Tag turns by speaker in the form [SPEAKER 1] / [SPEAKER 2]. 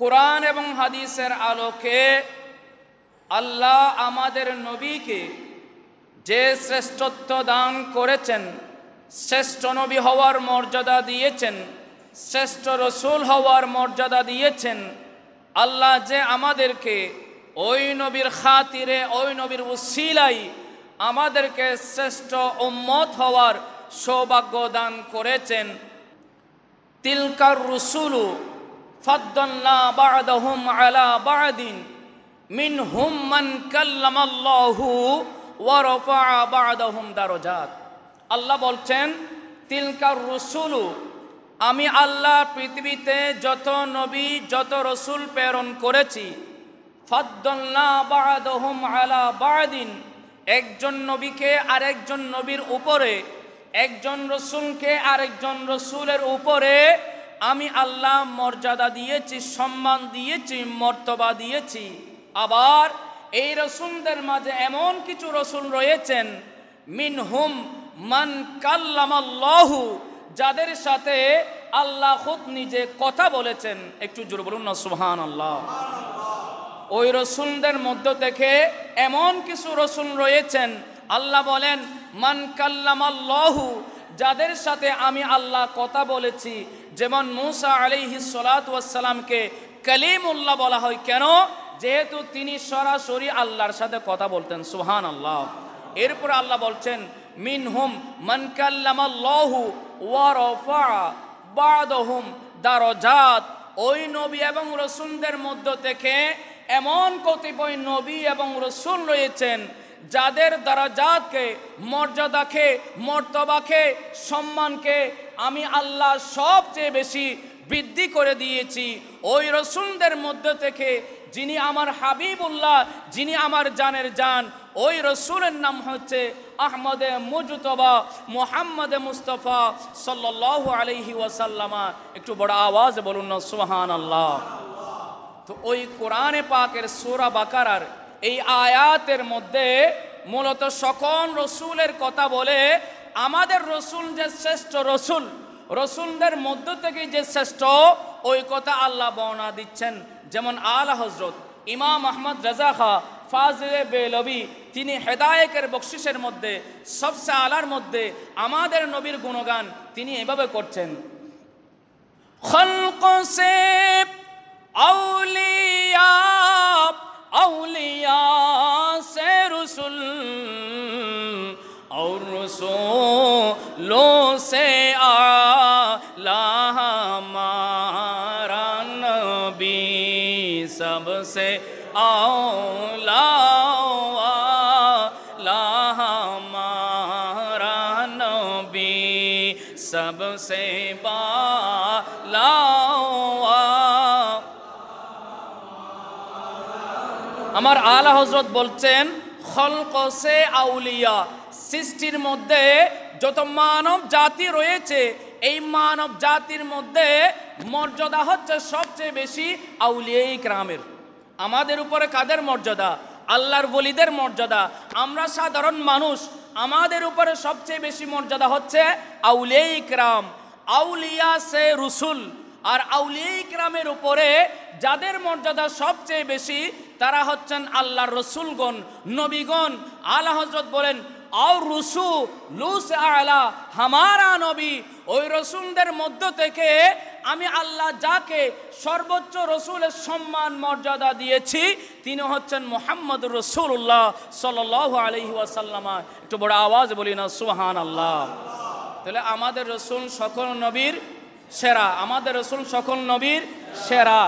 [SPEAKER 1] কোরআন এবং হাদিসের আলোকে আল্লাহ আমাদের নবীকে যে শ্রেষ্ঠত্ব দান করেছেন, শ্রেষ্ঠ নবী হওয়ার মর্যাদা দিয়েছেন, শ্রেষ্ঠ রসুল হওয়ার মর্যাদা দিয়েছেন, আল্লাহ যে আমাদেরকে ওই নবীর খাতিরে, ওই নবীর উসিলায় আমাদেরকে শ্রেষ্ঠ উম্মত হওয়ার সৌভাগ্য দান করেছেন। তিলকার রুসুলু ফাদ্দালনা বা'দাহুম আলা বা'দিন মিনহুম মান কাল্লামাল্লাহু ওয়া রাফা'a বা'দাহুম দারাজাত। আল্লাহ বলছেন, তিলকার রুসুলু, আমি আল্লাহ পৃথিবীতে যত নবী যত রসুল প্রেরণ করেছি, ফাদ্দালনা বা'দাহুম আলা বা'দিন, একজন নবীকে আরেকজন নবীর উপরে, একজন রসুলকে আরেকজন রসুলের উপরে আমি আল্লাহ মর্যাদা দিয়েছি, সম্মান দিয়েছি, মর্তবা দিয়েছি। আবার এই রসুলদের মাঝে এমন কিছু রসুল রয়েছেন, মিনহুম মান কাল্লামাল্লাহু, যাদের সাথে আল্লাহ খুদ নিজে কথা বলেছেন। একটু জোরে বলুন না সুবহানাল্লাহ। ওই রসুলদের মধ্য থেকে এমন কিছু রসুল রয়েছেন, আল্লাহ বলেন মান কাল্লামাল্লাহু, যাদের সাথে আমি আল্লাহ কথা বলেছি। যেমন মূসা আলাইহিস সালাতু ওয়াস সালামকে কালিমুল্লাহ বলা হয়। কেন? যেহেতু তিনি সরাসরি আল্লাহর সাথে কথা বলতেন। সুবহানাল্লাহ। এরপর আল্লাহ বলছেন মিনহুম মান কাল্লামাল্লাহু ওয়া রাফা'a বা'দাহুম দারাজাত, ওই নবী এবং রসুলদের মধ্য থেকে এমন কতিপয় নবী এবং রসুল রয়েছেন যাদের দারাজাতকে, মর্যাদাকে, মর্তবাকে, সম্মানকে আমি আল্লাহ সবচেয়ে বেশি বৃদ্ধি করে দিয়েছি। ওই রসুলদের মধ্য থেকে যিনি আমার হাবিবুল্লাহ, যিনি আমার জানের জান, ওই রসুলের নাম হচ্ছে আহমদে মুজতবা মুহাম্মদে মুস্তাফা সাল্লাল্লাহু আলাইহি ওয়াসাল্লামা। একটু বড় আওয়াজে বলুন না সুবহানাল্লাহ। তো ওই কোরআনে পাকের সূরা বাকারার এই আয়াতের মধ্যে মূলত সকল রসুলের কথা বলে আমাদের রসুল যে শ্রেষ্ঠ রসুল, রসুলদের মধ্য থেকে যে শ্রেষ্ঠ, ওই কথা আল্লাহ বর্ণনা দিচ্ছেন। যেমন আলা হযরত ইমাম আহমদ রাজা খা ফাজিলে বেলবি, তিনি হেদায়েতের বকশিসের মধ্যে সবচেয়ে আলার মধ্যে আমাদের নবীর গুণগান তিনি এভাবে করছেন। খলক সে আউলিয়া, আউলিয়া से रसूल और रसूलों से आला हमारा नबी, सबसे आला आला हमारा नबी, सबसे बाला। আমার আলা হযরত বলছেন খলক সে আউলিয়া, সৃষ্টির মধ্যে যত মানব জাতি রয়েছে, এই মানব জাতির মধ্যে মর্যাদা হচ্ছে সবচেয়ে বেশি আউলিয়ায়ে কিরামের। আমাদের উপরে কাদের মর্যাদা? আল্লাহর ওলিদের মর্যাদা। আমরা সাধারণ মানুষ, আমাদের উপরে সবচেয়ে বেশি মর্যাদা হচ্ছে আউলিয়ায়ে কিরাম, আউলিয়া সে রসুল। আর আউলিয়ায়ে কিরামের উপরে যাদের মর্যাদা সবচেয়ে বেশি তারা হচ্ছেন আল্লাহর রসুলগণ, নবীগণ। আলা হযরত বলেন আর রসুলু সে আলা হামারা নবী, ওই রসুলদের মধ্য থেকে আমি আল্লাহ যাকে সর্বোচ্চ রসুলের সম্মান মর্যাদা দিয়েছি তিনি হচ্ছেন মুহাম্মদুর রাসূলুল্লাহ সাল্লাল্লাহু আলাইহি ওয়াসাল্লাম। একটু বড় আওয়াজে বলি না সুবহানাল্লাহ। তাহলে আমাদের রসুল সকল নবীর সেরা, আমাদের রসুল সকল নবীর সেরা।